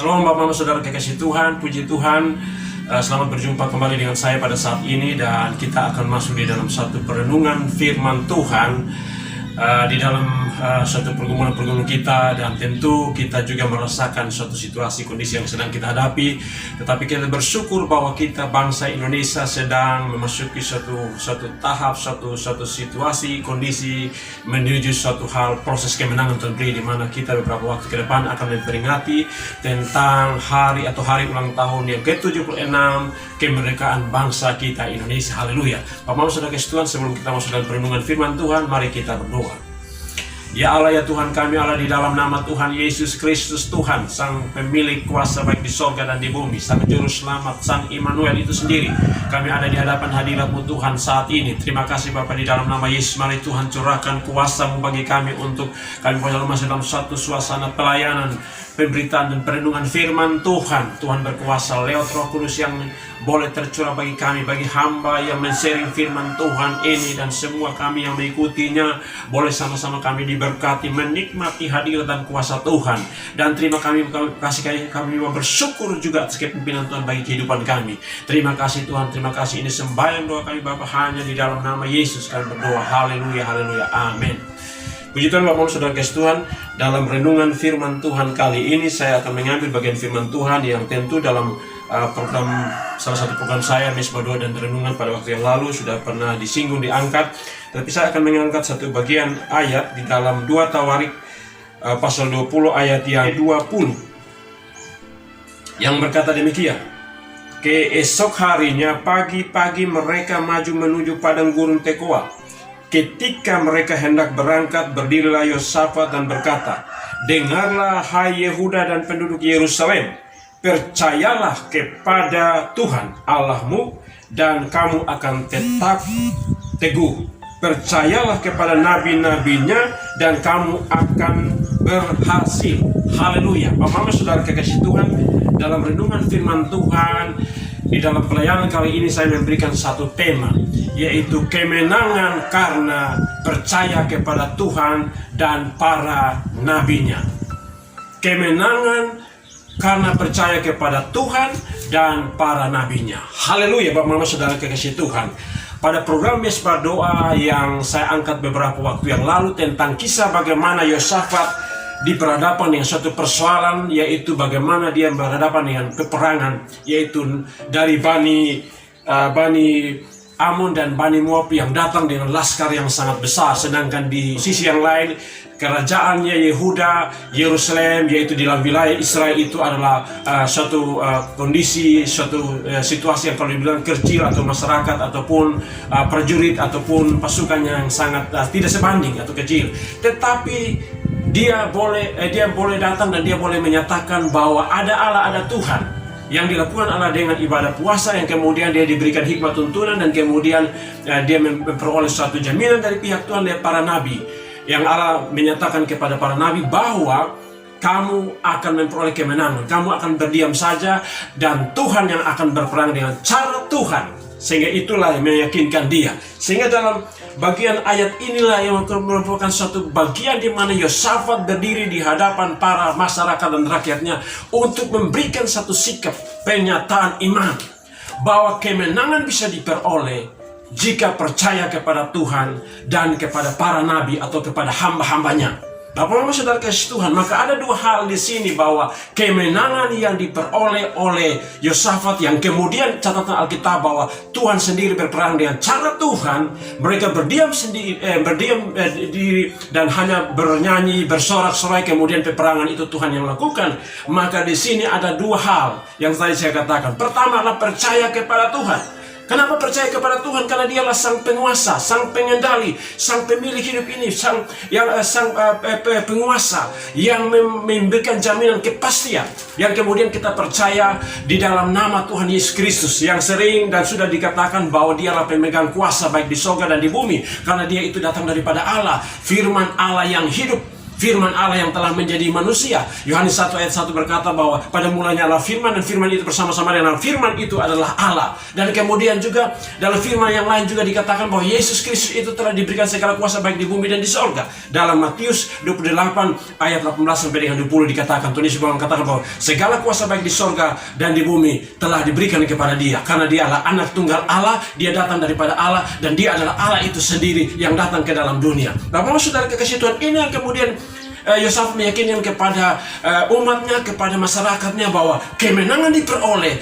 Shalom Bapak Mama Saudara kekasih Tuhan, puji Tuhan. Selamat berjumpa kembali dengan saya pada saat ini, dan kita akan masuk di dalam satu perenungan firman Tuhan di dalam suatu pergumulan-pergumulan kita, dan tentu kita juga merasakan suatu situasi kondisi yang sedang kita hadapi. Tetapi kita bersyukur bahwa kita bangsa Indonesia sedang memasuki suatu tahap, suatu situasi kondisi menuju suatu hal proses kemenangan tentu, di mana kita beberapa waktu ke depan akan memperingati tentang hari ulang tahun yang ke-76 kemerdekaan bangsa kita Indonesia. Haleluya. Bapak Mama Saudara kasih Tuhan, sebelum kita masuk dalam perenungan firman Tuhan, mari kita berdoa. Ya Allah, ya Tuhan kami Allah, di dalam nama Tuhan Yesus Kristus, Tuhan Sang pemilik kuasa baik di sorga dan di bumi, Sang Juru Selamat, Sang Immanuel itu sendiri, kami ada di hadapan hadirat-Mu Tuhan saat ini. Terima kasih Bapa, di dalam nama Yesus, mari Tuhan curahkan kuasa-Mu bagi kami untuk kami boleh masuk dalam suatu suasana pelayanan, pemberitaan dan perenungan firman Tuhan. Tuhan berkuasa lewat Roh Kudus yang boleh tercurah bagi kami, bagi hamba yang men-sharing firman Tuhan ini, dan semua kami yang mengikutinya boleh sama-sama kami diberkati, menikmati hadirat dan kuasa Tuhan. Dan terima kami bersyukur juga atas kepimpinan Tuhan bagi kehidupan kami. Terima kasih Tuhan, terima kasih. Ini sembahyang doa kami Bapa, hanya di dalam nama Yesus kami berdoa. Haleluya, haleluya, amin. Puji Tuhan Bapak Saudara kasih Tuhan, dalam renungan firman Tuhan kali ini saya akan mengambil bagian firman Tuhan yang tentu dalam salah satu program saya, Misbah Doa dan Renungan pada waktu yang lalu sudah pernah disinggung, diangkat. Tapi saya akan mengangkat satu bagian ayat di dalam 2 Tawarik pasal 20 ayat yang 20 yang berkata demikian. Keesok harinya pagi-pagi mereka maju menuju padang gurun Tekoa. Ketika mereka hendak berangkat, berdirilah Yosafat dan berkata, "Dengarlah hai Yehuda dan penduduk Yerusalem, percayalah kepada Tuhan Allahmu dan kamu akan tetap teguh. Percayalah kepada nabi-nabinya dan kamu akan berhasil." Haleluya. Bapak Mama Saudara kekasih Tuhan, dalam renungan firman Tuhan di dalam pelayanan kali ini saya memberikan satu tema, yaitu kemenangan karena percaya kepada Tuhan dan para nabinya. Kemenangan karena percaya kepada Tuhan dan para nabinya. Haleluya Bapak Mama Saudara kekasih Tuhan. Pada program Misbah Doa yang saya angkat beberapa waktu yang lalu tentang kisah bagaimana Yosafat di berhadapan dengan suatu persoalan, yaitu bagaimana dia berhadapan dengan peperangan, yaitu dari Bani Amun dan Bani Moab yang datang dengan laskar yang sangat besar. Sedangkan di sisi yang lain, kerajaannya Yehuda, Yerusalem, yaitu di dalam wilayah Israel itu adalah suatu kondisi, suatu situasi yang kalau dibilang kecil, atau masyarakat ataupun prajurit ataupun pasukan yang sangat tidak sebanding atau kecil. Tetapi dia boleh datang dan dia boleh menyatakan bahwa ada Allah, ada Tuhan. Yang dilakukan adalah dengan ibadah puasa, yang kemudian dia diberikan hikmat tuntunan, dan kemudian dia memperoleh suatu jaminan dari pihak Tuhan dari para nabi. Yang Allah menyatakan kepada para nabi bahwa kamu akan memperoleh kemenangan, kamu akan berdiam saja, dan Tuhan yang akan berperang dengan cara Tuhan. Sehingga itulah yang meyakinkan dia. Sehingga dalam bagian ayat inilah yang merupakan suatu bagian di mana Yosafat berdiri di hadapan para masyarakat dan rakyatnya untuk memberikan satu sikap pernyataan iman bahwa kemenangan bisa diperoleh jika percaya kepada Tuhan dan kepada para nabi atau kepada hamba-hambanya. Bapak Mama Saudara kasih Tuhan, maka ada dua hal di sini, bahwa kemenangan yang diperoleh oleh Yosafat, yang kemudian catatan Alkitab bahwa Tuhan sendiri berperang dengan cara Tuhan. Mereka berdiam diri dan hanya bernyanyi, bersorak-sorai, kemudian peperangan itu Tuhan yang lakukan. Maka di sini ada dua hal yang tadi saya katakan. Pertama adalah percaya kepada Tuhan. Kenapa percaya kepada Tuhan? Karena dialah sang penguasa, sang pengendali, sang pemilik hidup ini, sang penguasa yang memberikan jaminan kepastian, yang kemudian kita percaya di dalam nama Tuhan Yesus Kristus, yang sering dan sudah dikatakan bahwa dialah pemegang kuasa baik di sorga dan di bumi, karena dia itu datang daripada Allah, firman Allah yang hidup. firman Allah yang telah menjadi manusia. Yohanes 1 ayat 1 berkata bahwa pada mulanya adalah firman, dan firman itu bersama-sama dengan firman itu adalah Allah. Dan kemudian juga dalam firman yang lain juga dikatakan bahwa Yesus Kristus itu telah diberikan segala kuasa baik di bumi dan di sorga. Dalam Matius 28 ayat 18 sampai dengan 20 dikatakan, Tuhan Yesus mengatakan bahwa segala kuasa baik di sorga dan di bumi telah diberikan kepada dia, karena dia adalah anak tunggal Allah, dia datang daripada Allah, dan dia adalah Allah itu sendiri yang datang ke dalam dunia. Bapak saudara kekasih Tuhan, ini yang kemudian Yosafat meyakinkan kepada umatnya, kepada masyarakatnya bahwa kemenangan diperoleh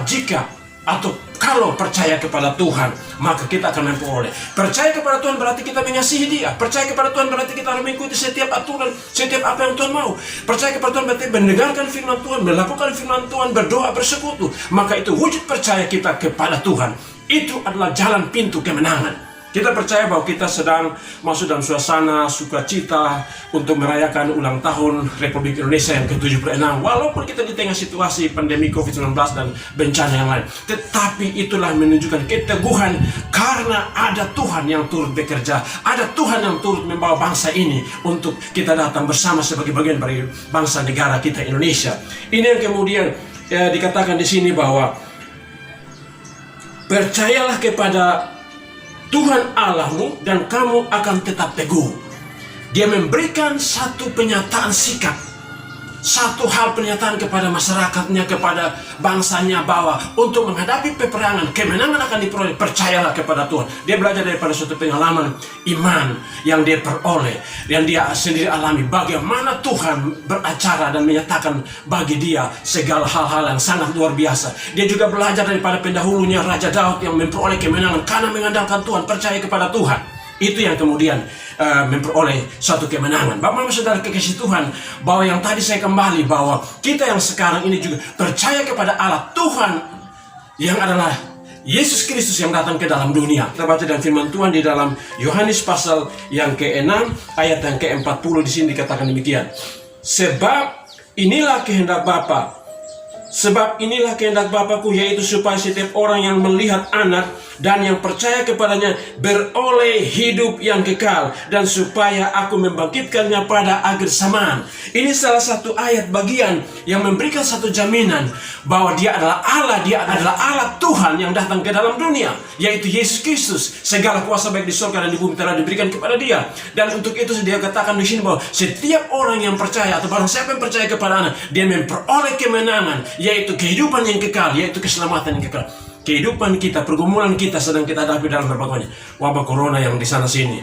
jika atau kalau percaya kepada Tuhan, maka kita akan memperoleh. Percaya kepada Tuhan berarti kita mengasihi Dia. Percaya kepada Tuhan berarti kita harus mengikuti setiap aturan, setiap apa yang Tuhan mau. Percaya kepada Tuhan berarti mendengarkan firman Tuhan, melakukan firman Tuhan, berdoa, bersekutu. Maka itu wujud percaya kita kepada Tuhan. Itu adalah jalan pintu kemenangan. Kita percaya bahwa kita sedang masuk dalam suasana sukacita untuk merayakan ulang tahun Republik Indonesia yang ke-76. Walaupun kita di tengah situasi pandemi COVID-19 dan bencana yang lain. Tetapi itulah menunjukkan keteguhan karena ada Tuhan yang turut bekerja. Ada Tuhan yang turut membawa bangsa ini untuk kita datang bersama sebagai bagian dari bangsa negara kita Indonesia. Ini yang kemudian dikatakan di sini bahwa percayalah kepada Tuhan Allahmu dan kamu akan tetap teguh. Dia memberikan satu penyataan sikap, satu hal pernyataan kepada masyarakatnya, kepada bangsanya bahwa untuk menghadapi peperangan, kemenangan akan diperoleh. Percayalah kepada Tuhan. Dia belajar daripada suatu pengalaman iman yang dia peroleh, yang dia sendiri alami. Bagaimana Tuhan beracara dan menyatakan bagi dia segala hal-hal yang sangat luar biasa. Dia juga belajar daripada pendahulunya Raja Daud yang memperoleh kemenangan karena mengandalkan Tuhan, percaya kepada Tuhan. Itu yang kemudian memperoleh suatu kemenangan. Bapak saudara kekasih Tuhan, bahwa yang tadi saya kembali bahwa kita yang sekarang ini juga percaya kepada Allah Tuhan yang adalah Yesus Kristus yang datang ke dalam dunia. Kita baca dalam firman Tuhan di dalam Yohanes pasal yang ke-6 ayat yang ke-40, di sini dikatakan demikian. Sebab inilah kehendak Bapa-Ku, yaitu supaya setiap orang yang melihat Anak dan yang percaya kepadanya beroleh hidup yang kekal, dan supaya Aku membangkitkannya pada akhir zaman. Ini salah satu ayat bagian yang memberikan satu jaminan bahwa Dia adalah Allah, Dia adalah Allah Tuhan yang datang ke dalam dunia, yaitu Yesus Kristus. Segala kuasa baik di surga dan di bumi telah diberikan kepada Dia. Dan untuk itu Dia katakan di sini bahwa setiap orang yang percaya atau barang siapa yang percaya kepada Anak, dia memperoleh kemenangan, yaitu kehidupan yang kekal, yaitu keselamatan yang kekal. Kehidupan kita, pergumulan kita sedang kita hadapi dalam berbagai wabah corona yang di sana sini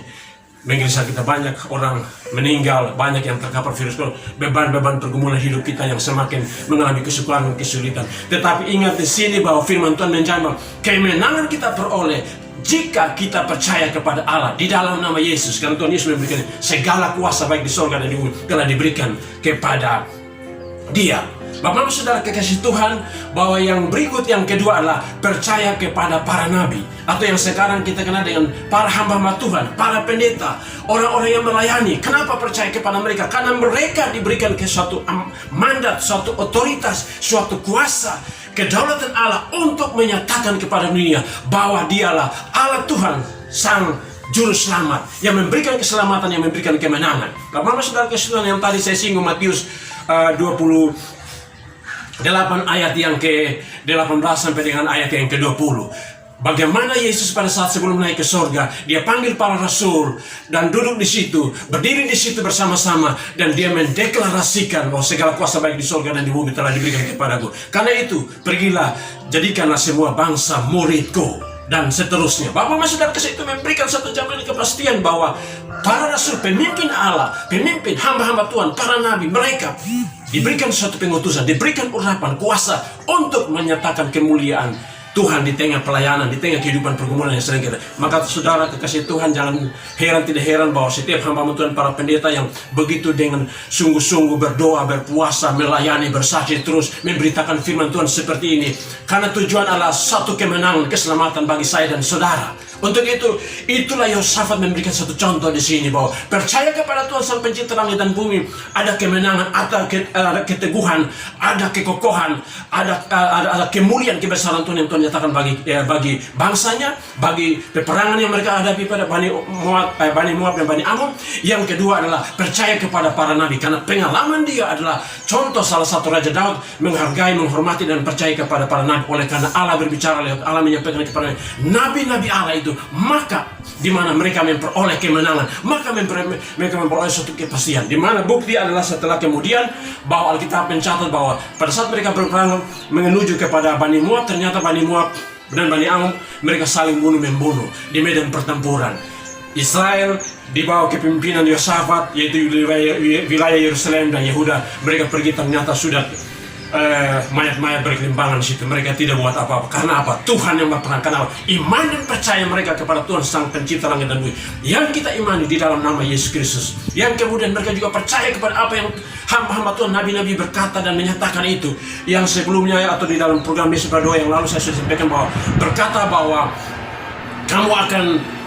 menggelisah kita. Banyak orang meninggal, banyak yang terkapar virus corona, beban-beban pergumulan hidup kita yang semakin mengalami kesukaran dan kesulitan. Tetapi ingat di sini bahwa firman Tuhan menjamin kemenangan kita peroleh jika kita percaya kepada Allah di dalam nama Yesus. Karena Tuhan Yesus memberikan segala kuasa baik di surga dan di bumi telah diberikan kepada Dia. Bapak saudara kekasih Tuhan, bahwa yang berikut yang kedua adalah percaya kepada para nabi, atau yang sekarang kita kenal dengan para hamba-hamba Tuhan, para pendeta, orang-orang yang melayani. Kenapa percaya kepada mereka? Karena mereka diberikan ke suatu mandat, suatu otoritas, suatu kuasa, kedaulatan Allah untuk menyatakan kepada dunia bahwa Dialah Allah Tuhan, Sang Juru Selamat, yang memberikan keselamatan, yang memberikan kemenangan. Bapak saudara kekasih Tuhan, yang tadi saya singgung Matius 28 ayat yang ke-18 sampai dengan ayat yang ke-20. Bagaimana Yesus pada saat sebelum naik ke sorga, Dia panggil para rasul dan duduk di situ, berdiri di situ bersama-sama, dan Dia mendeklarasikan bahwa segala kuasa baik di sorga dan di bumi telah diberikan kepadaku. Karena itu, pergilah, jadikanlah semua bangsa muridku, dan seterusnya. Bapak saudara kasih itu memberikan satu jaminan kepastian bahwa para rasul, pemimpin Allah, pemimpin hamba-hamba Tuhan, para nabi, mereka diberikan suatu pengutusan, diberikan urapan, kuasa untuk menyatakan kemuliaan Tuhan di tengah pelayanan, di tengah kehidupan pergumulan yang sedang kita. Maka saudara kekasih Tuhan, jangan heran, tidak heran bahwa setiap hamba Tuhan, para pendeta yang begitu dengan sungguh-sungguh berdoa, berpuasa, melayani, bersaksi terus, memberitakan firman Tuhan seperti ini. Karena tujuan adalah satu kemenangan, keselamatan bagi saya dan saudara. Untuk itu, itulah Yosafat memberikan satu contoh di sini bahwa percaya kepada Tuhan Sang Pencipta langit dan bumi, ada kemenangan, ada keteguhan, ada kekokohan, ada kemuliaan, kebesaran Tuhan yang Tuhan menyatakan bagi bangsanya, bagi peperangan yang mereka hadapi pada Bani Moab dan Bani Amon. Yang kedua adalah percaya kepada para nabi, karena pengalaman dia adalah contoh salah satu Raja Daud menghargai, menghormati dan percaya kepada para nabi. Oleh karena Allah berbicara lewat Allah menyampaikan kepada nabi-nabi Allah itu, maka di mana mereka memperoleh kemenangan, maka mereka memperoleh suatu kepastian. Di mana bukti adalah setelah kemudian bahwa Alkitab mencatat bahwa pada saat mereka berperang menuju kepada Bani Moab, ternyata Bani Moab dan Bani Amon mereka saling bunuh-membunuh di medan pertempuran. Israel di bawah kepemimpinan Yosafat, yaitu wilayah Yerusalem dan Yehuda, mereka pergi ternyata sudah mayat-mayat berkelimpangan di situ. Mereka tidak buat apa-apa. Karena apa? Tuhan yang berperang. Karena iman dan percaya mereka kepada Tuhan Sang Pencipta langit dan bumi, yang kita imani di dalam nama Yesus Kristus. Yang kemudian mereka juga percaya kepada apa yang hamba-hamba Tuhan, nabi-nabi berkata dan menyatakan itu. Yang sebelumnya atau di dalam program Besok Doa yang lalu saya sudah sampaikan bahwa berkata bahwa kamu akan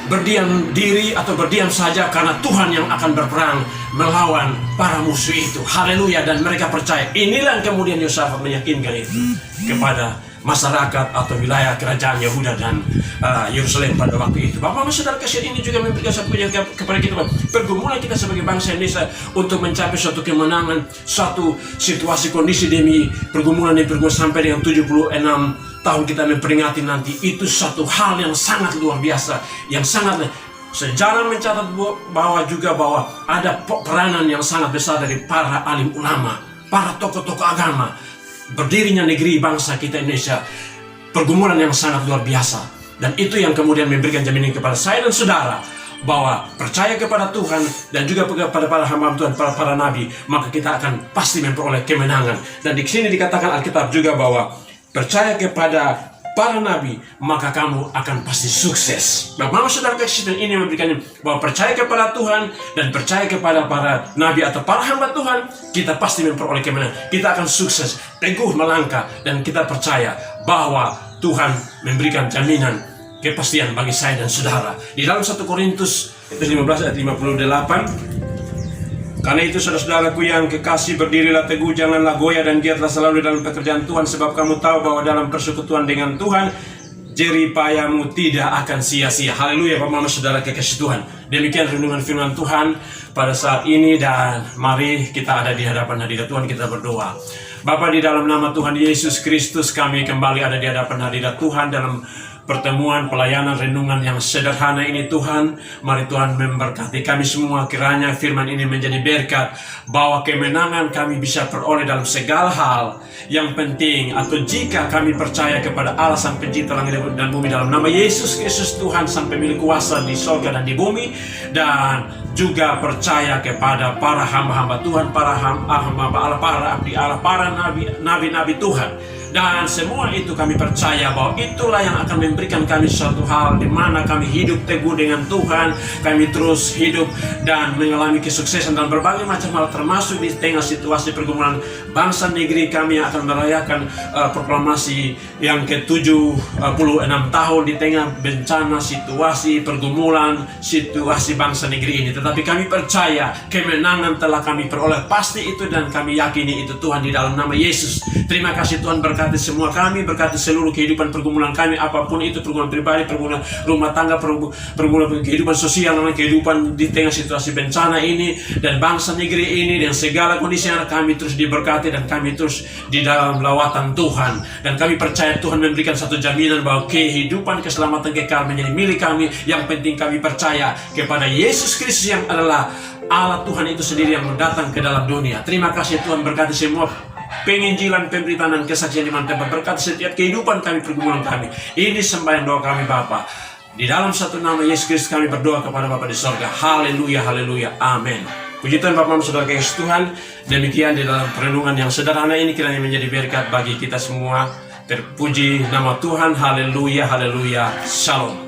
berdiam diri atau berdiam saja karena Tuhan yang akan berperang melawan para musuh itu. Haleluya. Dan mereka percaya. Inilah yang kemudian Yosafat meyakinkan itu kepada masyarakat atau wilayah kerajaan Yehuda dan Yerusalem pada waktu itu. Bapak saudara kasihan, ini juga memberikan satu pujian kepada kita. Pergumulan kita sebagai bangsa Indonesia untuk mencapai suatu kemenangan, suatu situasi kondisi demi pergumulan sampai dengan 76 tahun kita memperingati nanti, itu satu hal yang sangat luar biasa, yang sangat sejarah mencatat bahwa ada peranan yang sangat besar dari para alim ulama, para tokoh-tokoh agama, berdirinya negeri bangsa kita Indonesia, pergumulan yang sangat luar biasa. Dan itu yang kemudian memberikan jaminan kepada saya dan saudara bahwa percaya kepada Tuhan dan juga kepada para hamba Tuhan, para nabi, maka kita akan pasti memperoleh kemenangan. Dan di sini dikatakan Alkitab juga bahwa percaya kepada para nabi, maka kamu akan pasti sukses. Nah, mama saudara kasih, ini memberikannya bahwa percaya kepada Tuhan dan percaya kepada para nabi atau para hamba Tuhan, kita pasti memperoleh kemenangan. Kita akan sukses, teguh melangkah, dan kita percaya bahwa Tuhan memberikan jaminan kepastian bagi saya dan saudara. Di dalam 1 Korintus 15 ayat 58, karena itu saudara-saudaraku yang kekasih, berdirilah teguh, janganlah goyah dan giatlah selalu dalam pekerjaan Tuhan, sebab kamu tahu bahwa dalam persekutuan dengan Tuhan jerih payahmu tidak akan sia-sia. Haleluya, Bapak Mama saudara kekasih Tuhan. Demikian renungan firman Tuhan pada saat ini, dan mari kita ada di hadapan hadirat Tuhan, kita berdoa. Bapa, di dalam nama Tuhan Yesus Kristus, kami kembali ada di hadapan hadirat Tuhan dalam pertemuan pelayanan renungan yang sederhana ini. Tuhan, mari Tuhan memberkati kami semua, kiranya firman ini menjadi berkat, bahwa kemenangan kami bisa peroleh dalam segala hal. Yang penting, atau jika kami percaya kepada Allah Sang Pencipta langit dan bumi, dalam nama Yesus Kristus Tuhan Sang Pemilik kuasa di sorga dan di bumi, dan juga percaya kepada para hamba-hamba Tuhan, para hamba Allah, para abdi Allah, para nabi-nabi Tuhan. Dan semua itu kami percaya bahwa itulah yang akan memberikan kami suatu hal di mana kami hidup teguh dengan Tuhan, kami terus hidup dan mengalami kesuksesan dalam berbagai macam hal, termasuk di tengah situasi pergumulan bangsa negeri kami yang akan merayakan proklamasi yang ke-76 tahun di tengah bencana, situasi pergumulan, situasi bangsa negeri ini. Tetapi kami percaya kemenangan telah kami peroleh pasti itu, dan kami yakini itu Tuhan di dalam nama Yesus. Terima kasih Tuhan, berkati semua kami, berkati seluruh kehidupan pergumulan kami, apapun itu, pergumulan pribadi, pergumulan rumah tangga, pergumulan kehidupan sosial, kehidupan di tengah situasi bencana ini, dan bangsa negeri ini, dan segala kondisi yang kami terus diberkati, dan kami terus di dalam lawatan Tuhan. Dan kami percaya Tuhan memberikan satu jaminan bahwa kehidupan keselamatan kekal menjadi milik kami. Yang penting kami percaya kepada Yesus Kristus yang adalah Allah Tuhan itu sendiri yang datang ke dalam dunia. Terima kasih Tuhan, berkati semua penginjilan, pemberitaan dan kesaksian di mana tempat, berkati setiap kehidupan kami, pergumulan kami. Ini sembahyang doa kami Bapa, di dalam satu nama Yesus Kristus kami berdoa kepada Bapa di sorga. Haleluya, haleluya, amin. Puji Tuhan Bapak saudara kekasih Tuhan. Demikian di dalam perenungan yang sederhana ini, kiranya menjadi berkat bagi kita semua. Terpuji nama Tuhan, haleluya, haleluya, shalom.